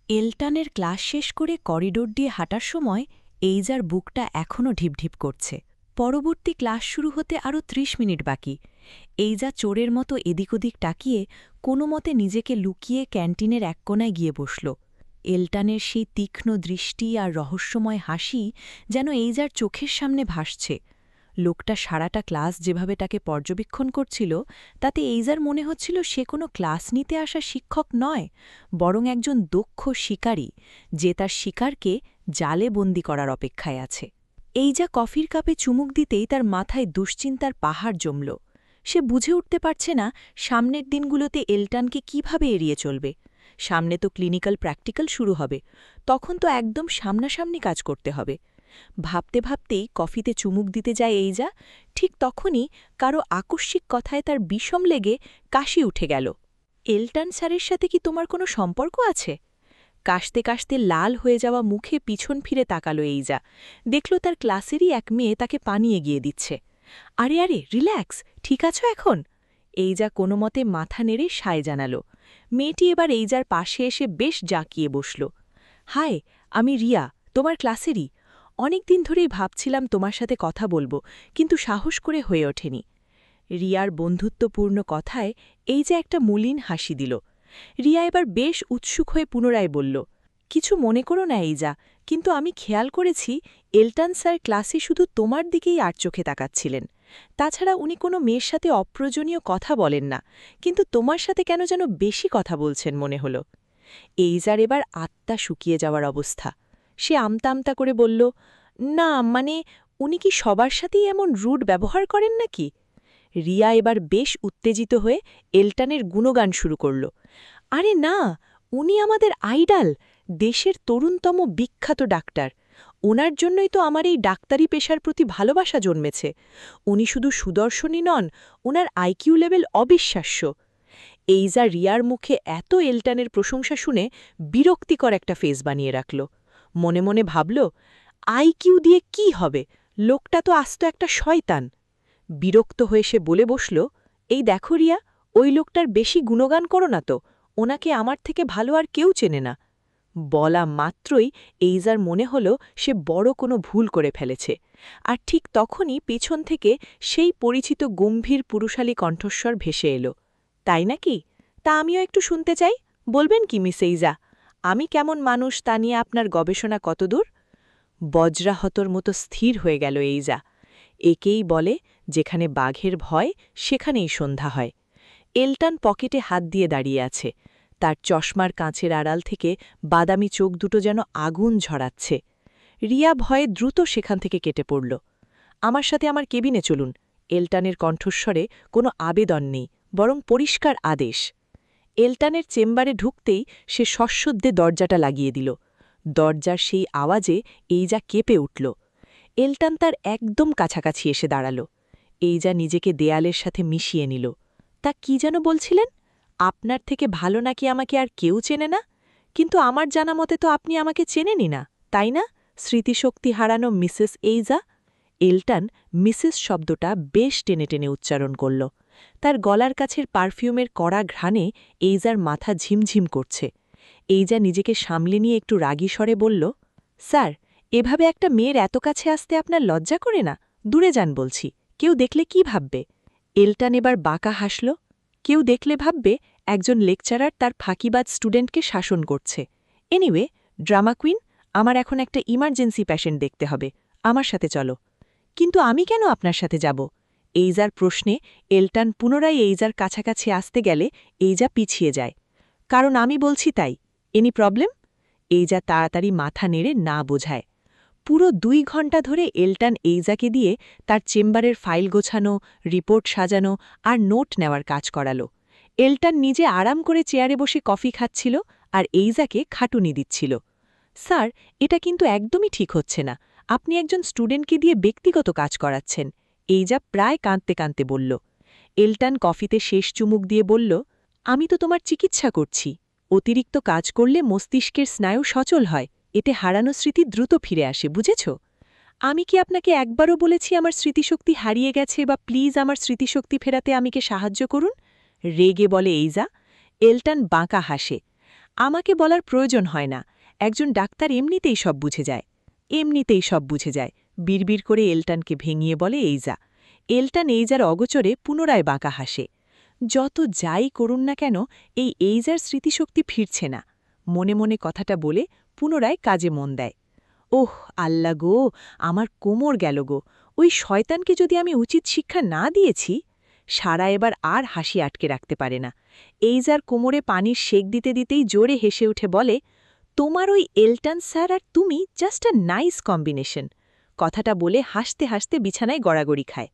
এলটানের class শেষ করে corridor দিয়ে হাঁটার সময় এইজার বুকটা এখনও ঢিপঢিপ করছে। পরবর্তী ক্লাস শুরু হতে আরও ৩০ মিনিট বাকি। এইজা চোরের মতো এদিক ওদিক তাকিয়ে কোনো মতে নিজেকে লুকিয়ে ক্যান্টিনের এক কোণায় গিয়ে বসল। এলটানের সেই তীক্ষ্ণ দৃষ্টি আর রহস্যময় হাসি যেন এইজার চোখের সামনে ভাসছে। লোকটা সারাটা ক্লাস যেভাবে তাকে পর্যবেক্ষণ করছিল তাতে এইজার মনে হচ্ছিল সে কোনো ক্লাস নিতে আসা শিক্ষক নয়, বরং একজন দক্ষ শিকারী যে তার শিকারকে জালে বন্দি করার অপেক্ষায় আছে। এইজা কফির কাপে চুমুক দিতেই তার মাথায় দুশ্চিন্তার পাহাড় জমল। সে বুঝে উঠতে পারছে না সামনের দিনগুলোতে এলটানকে কিভাবে এড়িয়ে চলবে। সামনে তো ক্লিনিক্যাল প্র্যাকটিক্যাল শুরু হবে, তখন তো একদম সামনাসামনি কাজ করতে হবে। ভাবতে ভাবতেই কফিতে চুমুক দিতে যায় এইজা, ঠিক তখনই কারো আকস্মিক কথায় তার বিষম লেগে কাশি উঠে গেল। এলটান স্যারের সাথে কি তোমার কোনো সম্পর্ক আছে? কাশতে কাশতে লাল হয়ে যাওয়া মুখে পিছন ফিরে তাকালো এইজা, দেখল তার ক্লাসেরই এক মেয়ে তাকে পানি এগিয়ে দিচ্ছে। আরে আরে, রিল্যাক্স, ঠিক আছো এখন? এইজা কোনো মতে মাথা নেড়ে সায় জানাল। মেয়েটি এবার এইজার পাশে এসে বেশ জাঁকিয়ে বসল। হাই, আমি রিয়া, তোমার ক্লাসেরই। অনেক দিন ধরেই ভাবছিলাম তোমার সাথে কথা বলবো, কিন্তু সাহস করে হয়ে ওঠেনি। রিয়ার বন্ধুত্বপূর্ণ কথায় এইজা একটা মলিন হাসি দিল। রিয়া এবার বেশ উৎসুক হয়ে পুনরায় বলল, কিছু মনে করো না এইজা, কিন্তু আমি খেয়াল করেছি এলটান স্যার ক্লাসে শুধু তোমার দিকেই আর চোখে তাকাচ্ছিলেন। তাছাড়া উনি কোনো মেয়ের সাথে অপ্রয়োজনীয় কথা বলেন না, কিন্তু তোমার সাথে কেন যেন বেশি কথা বলছেন মনে হল। এইজার এবার আত্মা শুকিয়ে যাওয়ার অবস্থা। সে আমতা আমতা করে বলল, না মানে, উনি কি সবার সাথেই এমন রুড ব্যবহার করেন নাকি? রিয়া এবার বেশ উত্তেজিত হয়ে এলটানের গুণগান শুরু করল। আরে না, উনি আমাদের আইডাল, দেশের তরুণতম বিখ্যাত ডাক্তার। ওনার জন্যই তো আমার এই ডাক্তারি পেশার প্রতি ভালোবাসা জন্মেছে। উনি শুধু সুদর্শনই নন, ওনার আইকিউ লেভেল অবিশ্বাস্য। এইজা রিয়ার মুখে এত এলটানের প্রশংসা শুনে বিরক্তিকর একটা ফেস বানিয়ে রাখল। মনে মনে ভাবল, আইকিউ দিয়ে কি হবে, লোকটা তো আস্ত একটা শয়তান। বিরক্ত হয়ে সে বলে বসল, এই দেখো রিয়া, ওই লোকটার বেশি গুণগান করো না তো, ওনাকে আমার থেকে ভালো আর কেউ চেনে না। বলা মাত্রই এইজার মনে হল সে বড় কোনো ভুল করে ফেলেছে। আর ঠিক তখনই পেছন থেকে সেই পরিচিত গম্ভীর পুরুষালী কণ্ঠস্বর ভেসে এলো, তাই নাকি? তা আমিও একটু শুনতে চাই। বলবেন কি মিস এইজা, আমি কেমন মানুষ তা নিয়ে আপনার গবেষণা কতদূর? বজ্রাহতর মতো স্থির হয়ে গেল এইজা। একেই বলে, যেখানে বাঘের ভয় সেখানেই সন্ধ্যা হয়। এলটান পকেটে হাত দিয়ে দাঁড়িয়ে আছে। তার চশমার কাঁচের আড়াল থেকে বাদামি চোখ দুটো যেন আগুন ঝরাচ্ছে। রিয়া ভয়ে দ্রুত সেখান থেকে কেটে পড়ল। আমার সাথে আমার কেবিনে চলুন। এলটানের কণ্ঠস্বরে কোনো আবেদন নেই, বরং পরিষ্কার আদেশ। এলটানের চেম্বারে ঢুকতেই সে সশ্রদ্ধে দরজাটা লাগিয়ে দিল। দরজার সেই আওয়াজে এইজা কেঁপে উঠল। এলটান তার একদম কাছাকাছি এসে দাঁড়াল। এইজা নিজেকে দেয়ালের সাথে মিশিয়ে নিল। তা কি যেন বলছিলেন? আপনার থেকে ভালো নাকি আমাকে আর কেউ চেনে না? কিন্তু আমার জানা মতে তো আপনি আমাকে চেনেনই না, তাই না, স্মৃতিশক্তি হারানো মিসেস এইজা? এলটান মিসেস শব্দটা বেশ টেনে টেনে উচ্চারণ করল। তার গলার কাছের পারফিউমের কড়া ঘ্রাণে এইজার মাথা ঝিমঝিম করছে। এইজা নিজেকে সামলে নিয়ে একটু রাগী স্বরে বলল, স্যার, এভাবে একটা মেয়ের এত কাছে আসতে আপনার লজ্জা করে না? দূরে যান বলছি, কেউ দেখলে কি ভাববে? এলটান এবার বাঁকা হাসল। কেউ দেখলে ভাববে একজন লেকচারার তার ফাঁকিবাজ স্টুডেন্টকে শাসন করছে। এনিওয়ে, ড্রামা কুইন, আমার এখন একটা ইমার্জেন্সি পেশেন্ট দেখতে হবে, আমার সাথে চলো। কিন্তু আমি কেন আপনার সাথে যাব? এইজার প্রশ্নে এলটান পুনরায় এইজার কাছাকাছি আসতে গেলে এইজা পিছিয়ে যায়। কারণ আমি বলছি তাই। Any problem? এইজা তাড়াতাড়ি মাথা নেড়ে না বোঝায়। পুরো 2 ঘণ্টা ধরে এলটান এইজাকে দিয়ে তার চেম্বারের ফাইল গোছানো, রিপোর্ট সাজানো আর নোট নেওয়ার কাজ করালো। এলটান নিজে আরাম করে চেয়ারে বসে কফি খাচ্ছিল আর এইজাকে খাটুনি দিচ্ছিল। স্যার, এটা কিন্তু একদমই ঠিক হচ্ছে না। আপনি একজন স্টুডেন্টকে দিয়ে ব্যক্তিগত কাজ করাচ্ছেন। এইজা প্রায় কাঁদতে কাঁদতে বলল। এলটান কফিতে শেষ চুমুক দিয়ে বলল, আমি তো তোমার চিকিৎসা করছি। অতিরিক্ত কাজ করলে মস্তিষ্কের স্নায়ু সচল হয়, এতে হারানো স্মৃতি দ্রুত ফিরে আসে, বুঝেছ? আমি কি আপনাকে একবারও বলেছি আমার স্মৃতিশক্তি হারিয়ে গেছে বা প্লিজ আমার স্মৃতিশক্তি ফেরাতে আমাকে সাহায্য করুন? রেগে বলে এইজা। এলটান বাঁকা হাসে। আমাকে বলার প্রয়োজন হয় না, একজন ডাক্তার এমনিতেই সব বুঝে যায়, বিড়বিড় করে এলটানকে ভেঙিয়ে বলে এইজা। এলটান এইজার অগোচরে পুনরায় বাঁকা হাসে। যত যাই করুন না কেন, এই এইজার স্মৃতিশক্তি ফিরছে না। মনে মনে কথাটা বলে পুনরায় কাজে মন দেয়। ওহ আল্লা গো, আমার কোমর গেল গো, ওই শয়তানকে যদি আমি উচিত শিক্ষা না দিয়েছি। সারা এবার আর হাসি আটকে রাখতে পারে না। এইজার কোমরে পানির সেক দিতে দিতেই জোরে হেসে উঠে বলে, তোমার ওই এলটান স্যার আর তুমি জাস্ট আ নাইস কম্বিনেশন। কথাটা বলে হাসতে হাসতে বিছানায় গড়াগড়ি খায়।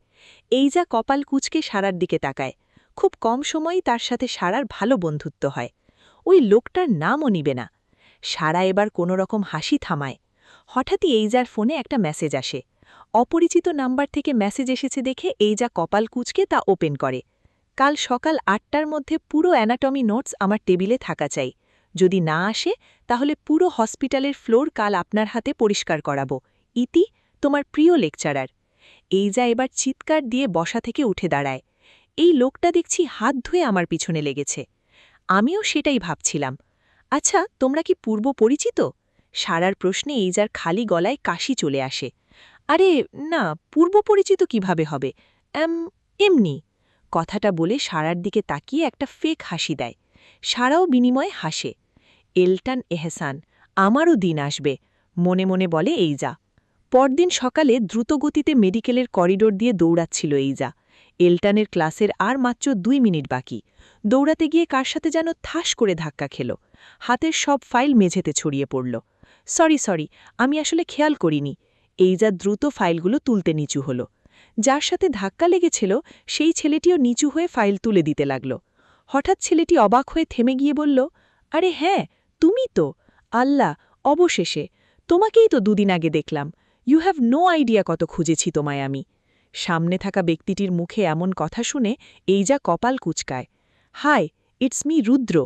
এইজা কপাল কুঁচকে সারার দিকে তাকায়। খুব কম সময়েই তার সাথে সারার ভালো বন্ধুত্ব হয়। ওই লোকটার নামও নিবে না। সারা এবার কোনো রকম হাসি থামায়। হঠাৎই এইজার ফোনে একটা মেসেজ আসে। অপরিচিত নাম্বার থেকে মেসেজ এসেছে দেখে এইজা কপাল কুঁচকে তা ওপেন করে। কাল সকাল ৮টার মধ্যে পুরো অ্যানাটমি নোটস আমার টেবিলে থাকা চাই। যদি না আসে তাহলে পুরো হসপিটালের ফ্লোর কাল আপনার হাতে পরিষ্কার করাবো। ইতি, তোমার প্রিয় লেকচারার। এইজা এবার চিৎকার দিয়ে বসা থেকে উঠে দাঁড়ায়। এই লোকটা দেখছি হাত ধুয়ে আমার পিছনে লেগেছে। আমিও সেটাই ভাবছিলাম। আচ্ছা, তোমরা কি পূর্ব পরিচিত? সারার প্রশ্নে এইজার খালি গলায় কাশি চলে আসে। আরে না, পূর্ব পরিচিত কিভাবে হবে? এমনি। কথাটা বলে সারার দিকে তাকিয়ে একটা ফেক হাসি দেয়। সারাও বিনিময়ে হাসে। এলটান এহসান, আমারও দিন আসবে, মনে মনে বলে এইজা। পরদিন সকালে দ্রুতগতিতে মেডিকেলের করিডোর দিয়ে দৌড়াচ্ছিল এইজা। এলটানের ক্লাসের আর মাত্র ২ মিনিট বাকি। দৌড়াতে গিয়ে কার সাথে যেন ঠাস করে ধাক্কা খেল। হাতের সব ফাইল মেঝেতে ছড়িয়ে পড়ল। সরি, আমি আসলে খেয়াল করিনি। এইজা দ্রুত ফাইলগুলো তুলতে নিচু হল। যার সাথে ধাক্কা লেগেছিল সেই ছেলেটিও নিচু হয়ে ফাইল তুলে দিতে লাগল। হঠাৎ ছেলেটি অবাক হয়ে থেমে গিয়ে বলল, আরে হ্যাঁ, তুমি তো। আল্লাহ, অবশেষে! তোমাকেই তো ২ দিন আগে দেখলাম। ইউ হ্যাভ নো আইডিয়া কত খুঁজেছি তোমায় আমি। সামনে থাকা ব্যক্তিটির মুখে এমন কথা শুনে এইজা কপাল কুঁচকায়। Hi, it's me Rudra.